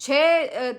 6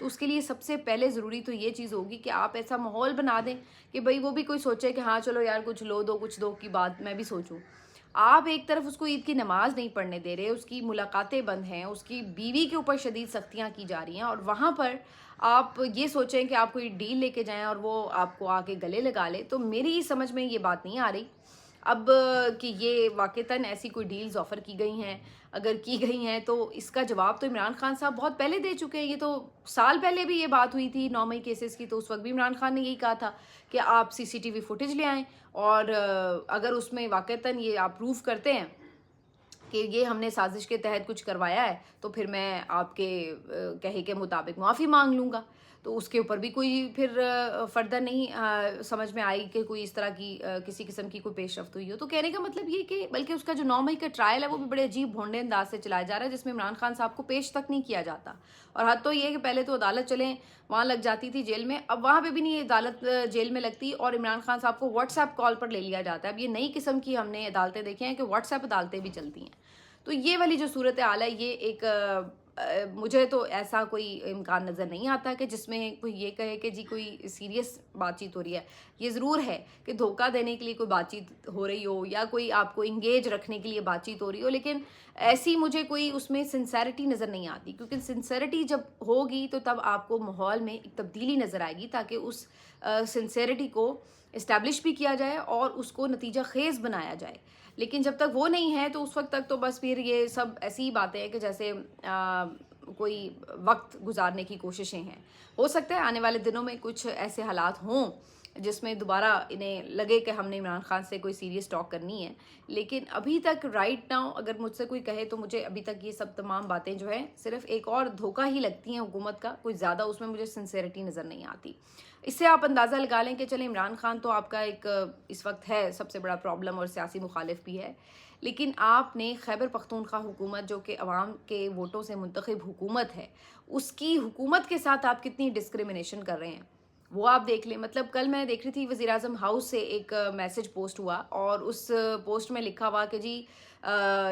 تو اس کے لیے سب سے پہلے ضروری تو یہ چیز ہوگی کہ آپ ایسا ماحول بنا دیں کہ بھائی وہ بھی کوئی سوچے کہ ہاں چلو یار کچھ لو دو کچھ دو کی بات میں بھی سوچوں. آپ ایک طرف اس کو عید کی نماز نہیں پڑھنے دے رہے, اس کی ملاقاتیں بند ہیں, اس کی بیوی کے اوپر شدید سختیاں کی جا رہی ہیں, اور وہاں پر آپ یہ سوچیں کہ آپ کوئی ڈیل لے کے جائیں اور وہ آپ کو آ کے گلے لگا لے. تو میری سمجھ میں یہ بات نہیں آ رہی اب کہ یہ واقعتاً ایسی کوئی ڈیلز آفر کی گئی ہیں. اگر کی گئی ہیں تو اس کا جواب تو عمران خان صاحب بہت پہلے دے چکے ہیں. یہ تو سال پہلے بھی یہ بات ہوئی تھی 9 مئی کیسز کی, تو اس وقت بھی عمران خان نے یہی کہا تھا کہ آپ CCTV فوٹیج لے آئیں, اور اگر اس میں واقعتاً یہ آپ پروف کرتے ہیں کہ یہ ہم نے سازش کے تحت کچھ کروایا ہے تو پھر میں آپ کے کہے کے مطابق معافی مانگ لوں گا. تو اس کے اوپر بھی کوئی پھر فردر نہیں سمجھ میں آئی کہ کوئی اس طرح کی کسی قسم کی کوئی پیش رفت ہوئی ہو. تو کہنے کا مطلب یہ کہ بلکہ اس کا جو 9 مئی کا ٹرائل ہے وہ بھی بڑے عجیب بھونڈے انداز سے چلایا جا رہا ہے, جس میں عمران خان صاحب کو پیش تک نہیں کیا جاتا. اور حد تو یہ کہ پہلے تو عدالت چلیں وہاں لگ جاتی تھی جیل میں, اب وہاں پہ بھی نہیں عدالت جیل میں لگتی, اور عمران خان صاحب کو واٹس ایپ کال پر لے لیا جاتا ہے. اب یہ نئی قسم کی ہم نے عدالتیں دیکھے ہیں کہ واٹس ایپ عدالتیں بھی چلتی ہیں. تو یہ والی جو صورتحال ہے یہ ایک مجھے تو ایسا کوئی امکان نظر نہیں آتا کہ جس میں کوئی یہ کہے کہ جی کوئی سیریس بات چیت ہو رہی ہے. یہ ضرور ہے کہ دھوکہ دینے کے لیے کوئی بات چیت ہو رہی ہو یا کوئی آپ کو انگیج رکھنے کے لیے بات چیت ہو رہی ہو, لیکن ایسی مجھے کوئی اس میں سنسیریٹی نظر نہیں آتی, کیونکہ سنسیریٹی جب ہوگی تو تب آپ کو ماحول میں ایک تبدیلی نظر آئے گی تاکہ اس سنسیریٹی کو اسٹیبلش بھی کیا جائے اور اس کو نتیجہ خیز بنایا جائے. لیکن جب تک وہ نہیں ہے تو اس وقت تک تو بس پھر یہ سب ایسی ہی باتیں ہیں کہ جیسے کوئی وقت گزارنے کی کوششیں ہیں. ہو سکتا ہے آنے والے دنوں میں کچھ ایسے حالات ہوں جس میں دوبارہ انہیں لگے کہ ہم نے عمران خان سے کوئی سیریس ٹاک کرنی ہے, لیکن ابھی تک رائٹ ناؤ اگر مجھ سے کوئی کہے تو مجھے ابھی تک یہ سب تمام باتیں جو ہیں صرف ایک اور دھوکہ ہی لگتی ہیں حکومت کا, کوئی زیادہ اس میں مجھے سنسیریٹی نظر نہیں آتی. اس سے آپ اندازہ لگا لیں کہ چلیں عمران خان تو آپ کا ایک اس وقت ہے سب سے بڑا پرابلم اور سیاسی مخالف بھی ہے, لیکن آپ نے خیبر پختونخوا حکومت جو کہ عوام کے ووٹوں سے منتخب حکومت ہے, اس کی حکومت کے ساتھ آپ کتنی ڈسکریمنیشن کر رہے ہیں وہ آپ دیکھ لیں. مطلب کل میں دیکھ رہی تھی وزیر اعظم ہاؤس سے ایک میسج پوسٹ ہوا, اور اس پوسٹ میں لکھا ہوا کہ جی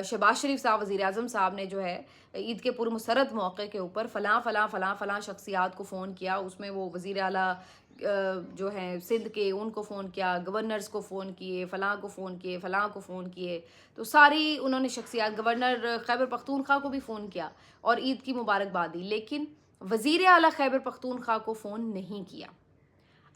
شہباز شریف صاحب وزیر اعظم صاحب نے جو ہے عید کے پرمسرت موقع کے اوپر فلاں فلاں فلاں فلاں شخصیات کو فون کیا. اس میں وہ وزیر اعلیٰ جو ہیں سندھ کے ان کو فون کیا, گورنرز کو فون کیے, فلاں کو فون کیے, فلاں کو فون کیے, تو ساری انہوں نے شخصیات, گورنر خیبر پختونخوا کو بھی فون کیا اور عید کی مبارکباد دی, لیکن وزیر اعلیٰ خیبر پختونخوا کو فون نہیں کیا.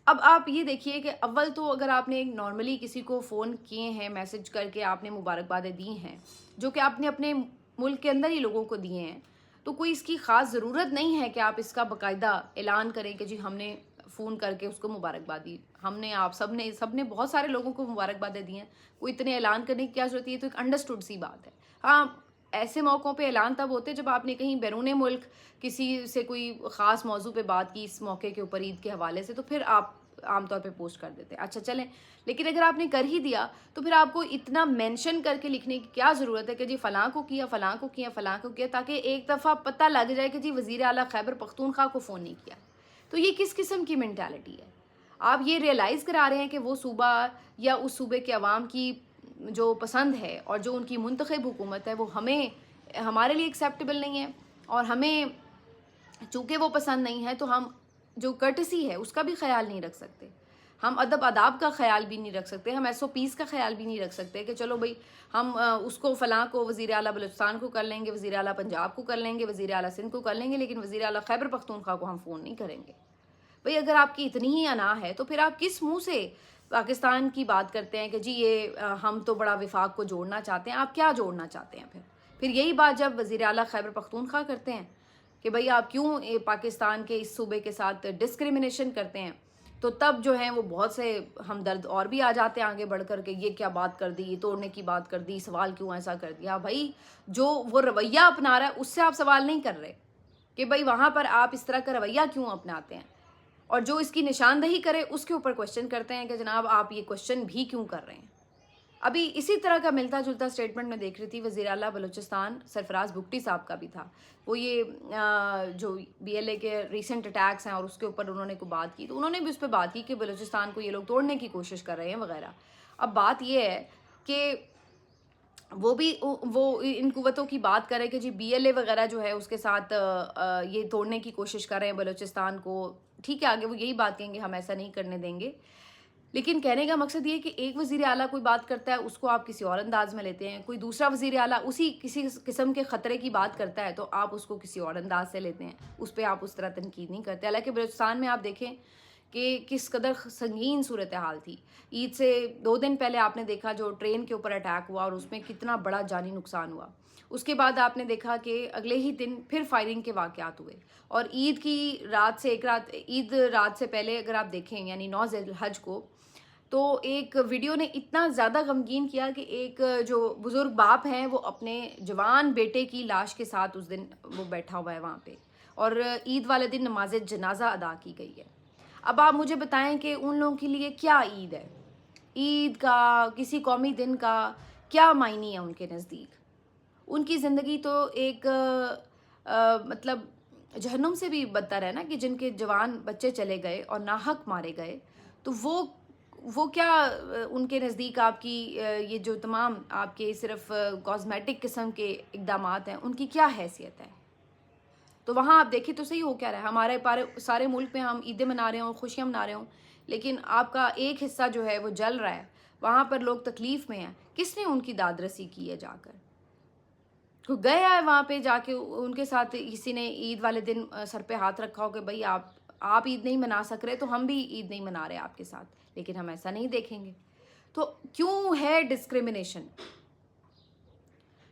اب آپ یہ دیکھیے کہ اول تو اگر آپ نے نارملی کسی کو فون کیے ہیں, میسج کر کے آپ نے مبارکبادیں دی ہیں جو کہ آپ نے اپنے ملک کے اندر ہی لوگوں کو دیے ہیں, تو کوئی اس کی خاص ضرورت نہیں ہے کہ آپ اس کا باقاعدہ اعلان کریں کہ جی ہم نے فون کر کے اس کو مبارکباد دی. ہم نے آپ سب نے بہت سارے لوگوں کو مبارکبادیں دی ہیں, کوئی اتنے اعلان کرنے کی کیا ضرورت ہے؟ تو ایک انڈرسٹوڈ سی بات ہے. ہاں ایسے موقعوں پہ اعلان تب ہوتے جب آپ نے کہیں بیرون ملک کسی سے کوئی خاص موضوع پہ بات کی اس موقع کے اوپر عید کے حوالے سے, تو پھر آپ عام طور پہ پوسٹ کر دیتے. اچھا چلیں, لیکن اگر آپ نے کر ہی دیا تو پھر آپ کو اتنا مینشن کر کے لکھنے کی کیا ضرورت ہے کہ جی فلاں کو کیا, فلاں کو کیا, فلاں کو کیا, تاکہ ایک دفعہ پتہ لگ جائے کہ جی وزیر اعلیٰ خیبر پختونخوا کو فون نہیں کیا. تو یہ کس قسم کی مینٹالٹی ہے؟ آپ یہ ریئلائز کرا رہے ہیں کہ وہ صوبہ یا اس صوبے کے عوام کی جو پسند ہے اور جو ان کی منتخب حکومت ہے وہ ہمارے لیے ایکسیپٹیبل نہیں ہے, اور ہمیں چونکہ وہ پسند نہیں ہے تو ہم جو کرٹسی ہے اس کا بھی خیال نہیں رکھ سکتے, ہم ادب آداب کا خیال بھی نہیں رکھ سکتے, ہم SOPs کا خیال بھی نہیں رکھ سکتے کہ چلو بھئی ہم اس کو فلاں کو وزیر اعلیٰ بلوچستان کو کر لیں گے, وزیر اعلیٰ پنجاب کو کر لیں گے, وزیر اعلیٰ سندھ کو کر لیں گے, لیکن وزیر اعلیٰ خیبر پختونخوا کو ہم فون نہیں کریں گے. بھئی اگر آپ کی اتنی ہی انا ہے تو پھر آپ کس منہ سے پاکستان کی بات کرتے ہیں کہ جی یہ ہم تو بڑا وفاق کو جوڑنا چاہتے ہیں؟ آپ کیا جوڑنا چاہتے ہیں پھر یہی بات جب وزیر اعلیٰ خیبر پختونخوا کرتے ہیں کہ بھئی آپ کیوں پاکستان کے اس صوبے کے ساتھ ڈسکریمنیشن کرتے ہیں, تو تب جو ہیں وہ بہت سے ہمدرد اور بھی آ جاتے ہیں آگے بڑھ کر کے یہ کیا بات کر دی, یہ توڑنے کی بات کر دی, سوال کیوں ایسا کر دیا. بھائی جو وہ رویہ اپنا رہا ہے اس سے آپ سوال نہیں کر رہے کہ بھائی وہاں پر آپ اس طرح کا رویہ کیوں اپناتے ہیں, اور جو اس کی نشاندہی کرے اس کے اوپر کوشچن کرتے ہیں کہ جناب آپ یہ کوشچن بھی کیوں کر رہے ہیں. ابھی اسی طرح کا ملتا جلتا سٹیٹمنٹ میں دیکھ رہی تھی وزیر اعلیٰ بلوچستان سرفراز بگٹی صاحب کا بھی تھا. وہ یہ جو BLA کے ریسنٹ اٹیکس ہیں اور اس کے اوپر انہوں نے کوئی بات کی, تو انہوں نے بھی اس پہ بات کی کہ بلوچستان کو یہ لوگ توڑنے کی کوشش کر رہے ہیں وغیرہ. اب بات یہ ہے کہ وہ بھی وہ ان قوتوں کی بات کرے کہ جی BLA وغیرہ جو ہے اس کے ساتھ یہ توڑنے کی کوشش کر رہے ہیں بلوچستان کو، ٹھیک ہے آگے وہ یہی بات کہیں گے ہم ایسا نہیں کرنے دیں گے. لیکن کہنے کا مقصد یہ کہ ایک وزیر اعلیٰ کوئی بات کرتا ہے اس کو آپ کسی اور انداز میں لیتے ہیں، کوئی دوسرا وزیر اعلیٰ اسی کسی قسم کے خطرے کی بات کرتا ہے تو آپ اس کو کسی اور انداز سے لیتے ہیں، اس پہ آپ اس طرح تنقید نہیں کرتے. حالانکہ بلوچستان میں آپ دیکھیں کہ کس قدر سنگین صورتحال تھی. عید سے 2 دن پہلے آپ نے دیکھا جو ٹرین کے اوپر اٹیک ہوا اور اس میں کتنا بڑا جانی نقصان ہوا. اس کے بعد آپ نے دیکھا کہ اگلے ہی دن پھر فائرنگ کے واقعات ہوئے. اور عید کی رات سے عید رات سے پہلے اگر آپ دیکھیں یعنی 9 ذی الحج کو، تو ایک ویڈیو نے اتنا زیادہ غمگین کیا کہ ایک جو بزرگ باپ ہیں وہ اپنے جوان بیٹے کی لاش کے ساتھ اس دن وہ بیٹھا ہوا ہے وہاں پہ، اور عید والے دن نماز جنازہ ادا کی گئی ہے. اب آپ مجھے بتائیں کہ ان لوگوں کے لیے کیا عید ہے؟ عید کا کسی قومی دن کا کیا معنی ہے ان کے نزدیک؟ ان کی زندگی تو ایک مطلب جہنم سے بھی بدتر ہے نا، کہ جن کے جوان بچے چلے گئے اور ناحق مارے گئے، تو وہ کیا ان کے نزدیک آپ کی یہ جو تمام آپ کے صرف کاسمیٹک قسم کے اقدامات ہیں ان کی کیا حیثیت ہے؟ تو وہاں آپ دیکھیں تو صحیح ہو کیا رہا ہے، ہمارے سارے ملک میں ہم عیدیں منا رہے ہوں، خوشیاں منا رہے ہوں، لیکن آپ کا ایک حصہ جو ہے وہ جل رہا ہے، وہاں پر لوگ تکلیف میں ہیں. کس نے ان کی داد رسی کی ہے؟ جا کر کوئی گیا ہے وہاں پہ جا کے ان کے ساتھ کسی نے عید والے دن سر پہ ہاتھ رکھا ہو کہ بھائی آپ عید نہیں منا سک رہے تو ہم بھی عید نہیں منا رہے آپ کے ساتھ؟ لیکن ہم ایسا نہیں دیکھیں گے. تو کیوں ہے ڈسکریمنیشن؟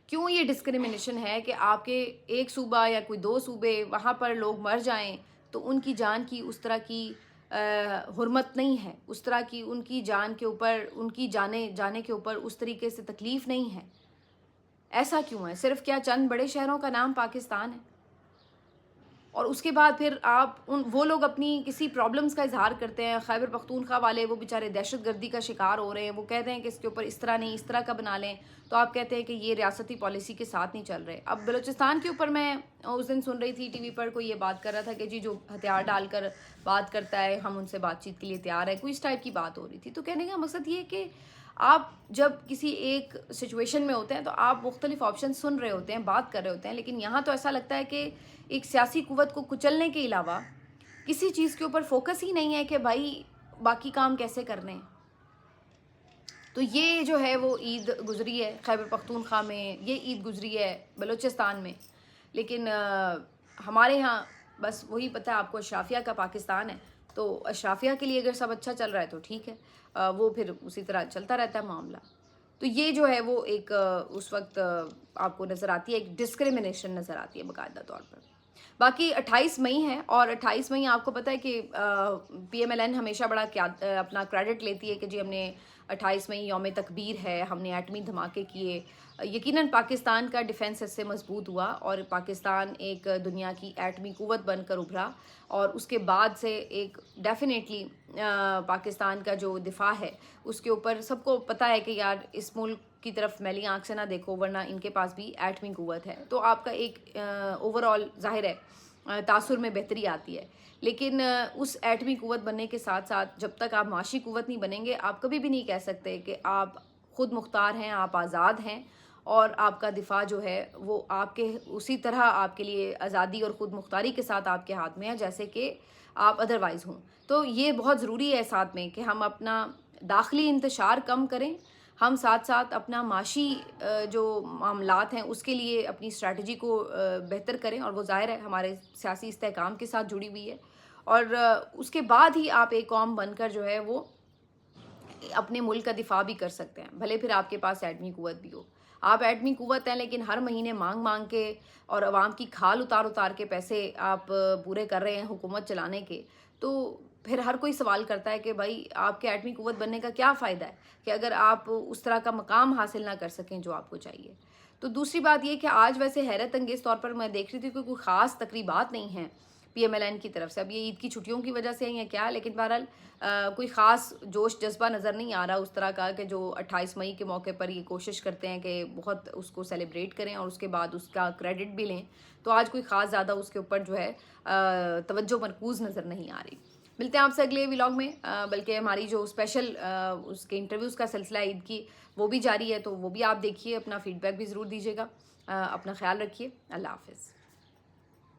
کیوں یہ ڈسکریمنیشن ہے کہ آپ کے ایک صوبہ یا کوئی 2 صوبے وہاں پر لوگ مر جائیں تو ان کی جان کی اس طرح کی حرمت نہیں ہے، اس طرح کی ان کی جان کے اوپر، ان کی جانے کے اوپر اس طریقے سے تکلیف نہیں ہے؟ ایسا کیوں ہے؟ صرف کیا چند بڑے شہروں کا نام پاکستان ہے؟ اور اس کے بعد پھر وہ لوگ اپنی کسی پرابلمز کا اظہار کرتے ہیں. خیبر پختونخوا والے وہ بیچارے دہشت گردی کا شکار ہو رہے ہیں، وہ کہتے ہیں کہ اس کے اوپر اس طرح نہیں اس طرح کا بنا لیں، تو آپ کہتے ہیں کہ یہ ریاستی پالیسی کے ساتھ نہیں چل رہے. اب بلوچستان کے اوپر میں اس دن سن رہی تھی ٹی وی پر کوئی یہ بات کر رہا تھا کہ جی جو ہتھیار ڈال کر بات کرتا ہے ہم ان سے بات چیت کے لیے تیار ہیں، کوئی اس ٹائپ کی بات ہو رہی تھی. تو کہنے کا مقصد یہ ہے کہ آپ جب کسی ایک سچویشن میں ہوتے ہیں تو آپ مختلف آپشن سن رہے ہوتے ہیں، بات کر رہے ہوتے ہیں، لیکن یہاں تو ایسا لگتا ہے کہ ایک سیاسی قوت کو کچلنے کے علاوہ کسی چیز کے اوپر فوکس ہی نہیں ہے کہ بھائی باقی کام کیسے کرنے ہیں. تو یہ جو ہے وہ عید گزری ہے خیبر پختونخوا میں، یہ عید گزری ہے بلوچستان میں، لیکن ہمارے ہاں بس وہی پتہ ہے آپ کو، اشرافیہ کا پاکستان ہے، تو اشرافیہ کے لیے اگر سب اچھا چل رہا ہے تو ٹھیک ہے، وہ پھر اسی طرح چلتا رہتا ہے معاملہ. تو یہ جو ہے وہ ایک اس وقت آپ کو نظر آتی ہے، ایک ڈسکریمنیشن نظر آتی ہے باقاعدہ طور پر. باقی 28 مئی ہے، اور 28 مئی آپ کو پتہ ہے کہ PMLN ہمیشہ بڑا اپنا کریڈٹ لیتی ہے کہ جی ہم نے 28 مئی یوم تکبیر ہے، ہم نے ایٹمی دھماکے کیے. یقیناً پاکستان کا ڈیفنس اس سے مضبوط ہوا اور پاکستان ایک دنیا کی ایٹمی قوت بن کر ابھرا، اور اس کے بعد سے ایک ڈیفینیٹلی پاکستان کا جو دفاع ہے اس کے اوپر سب کو پتہ ہے کہ یار اس ملک کی طرف میلی آنکھ سے نہ دیکھو ورنہ ان کے پاس بھی ایٹمی قوت ہے. تو آپ کا ایک اوور آل ظاہر ہے تاثر میں بہتری آتی ہے. لیکن اس ایٹمی قوت بننے کے ساتھ ساتھ جب تک آپ معاشی قوت نہیں بنیں گے آپ کبھی بھی نہیں کہہ سکتے کہ آپ خود مختار ہیں، آپ آزاد ہیں، اور آپ کا دفاع جو ہے وہ آپ کے اسی طرح آپ کے لیے آزادی اور خود مختاری کے ساتھ آپ کے ہاتھ میں ہے جیسے کہ آپ ادروائز ہوں. تو یہ بہت ضروری ہے ساتھ میں کہ ہم اپنا داخلی انتشار کم کریں، ہم ساتھ ساتھ اپنا معاشی جو معاملات ہیں اس کے لیے اپنی اسٹریٹجی کو بہتر کریں، اور وہ ظاہر ہے ہمارے سیاسی استحکام کے ساتھ جڑی ہوئی ہے. اور اس کے بعد ہی آپ ایک قوم بن کر جو ہے وہ اپنے ملک کا دفاع بھی کر سکتے ہیں، بھلے پھر آپ کے پاس ایٹمی قوت بھی ہو. آپ ایٹمی قوت ہیں لیکن ہر مہینے مانگ کے اور عوام کی کھال اتار کے پیسے آپ پورے کر رہے ہیں حکومت چلانے کے، تو پھر ہر کوئی سوال کرتا ہے کہ بھائی آپ کے ایٹمی قوت بننے کا کیا فائدہ ہے کہ اگر آپ اس طرح کا مقام حاصل نہ کر سکیں جو آپ کو چاہیے. تو دوسری بات یہ کہ آج ویسے حیرت انگیز طور پر میں دیکھ رہی تھی کہ کوئی خاص تقریبات نہیں ہیں PMLN کی طرف سے. اب یہ عید کی چھٹیوں کی وجہ سے ہیں یا کیا، لیکن بہرحال کوئی خاص جوش جذبہ نظر نہیں آ رہا اس طرح کا کہ جو 28 مئی کے موقع پر یہ کوشش کرتے ہیں کہ بہت اس کو سیلیبریٹ کریں اور اس کے بعد اس کا کریڈٹ بھی لیں. تو آج کوئی خاص زیادہ اس کے اوپر جو ہے توجہ مرکوز نظر نہیں آ رہی. ملتے ہیں آپ سے اگلے ولاگ میں، بلکہ ہماری جو اسپیشل اس کے انٹرویوز کا سلسلہ عید کی وہ بھی جاری ہے، تو وہ بھی آپ دیکھیے، اپنا فیڈ بیک بھی ضرور دیجیے گا، اپنا خیال رکھیے، اللہ حافظ.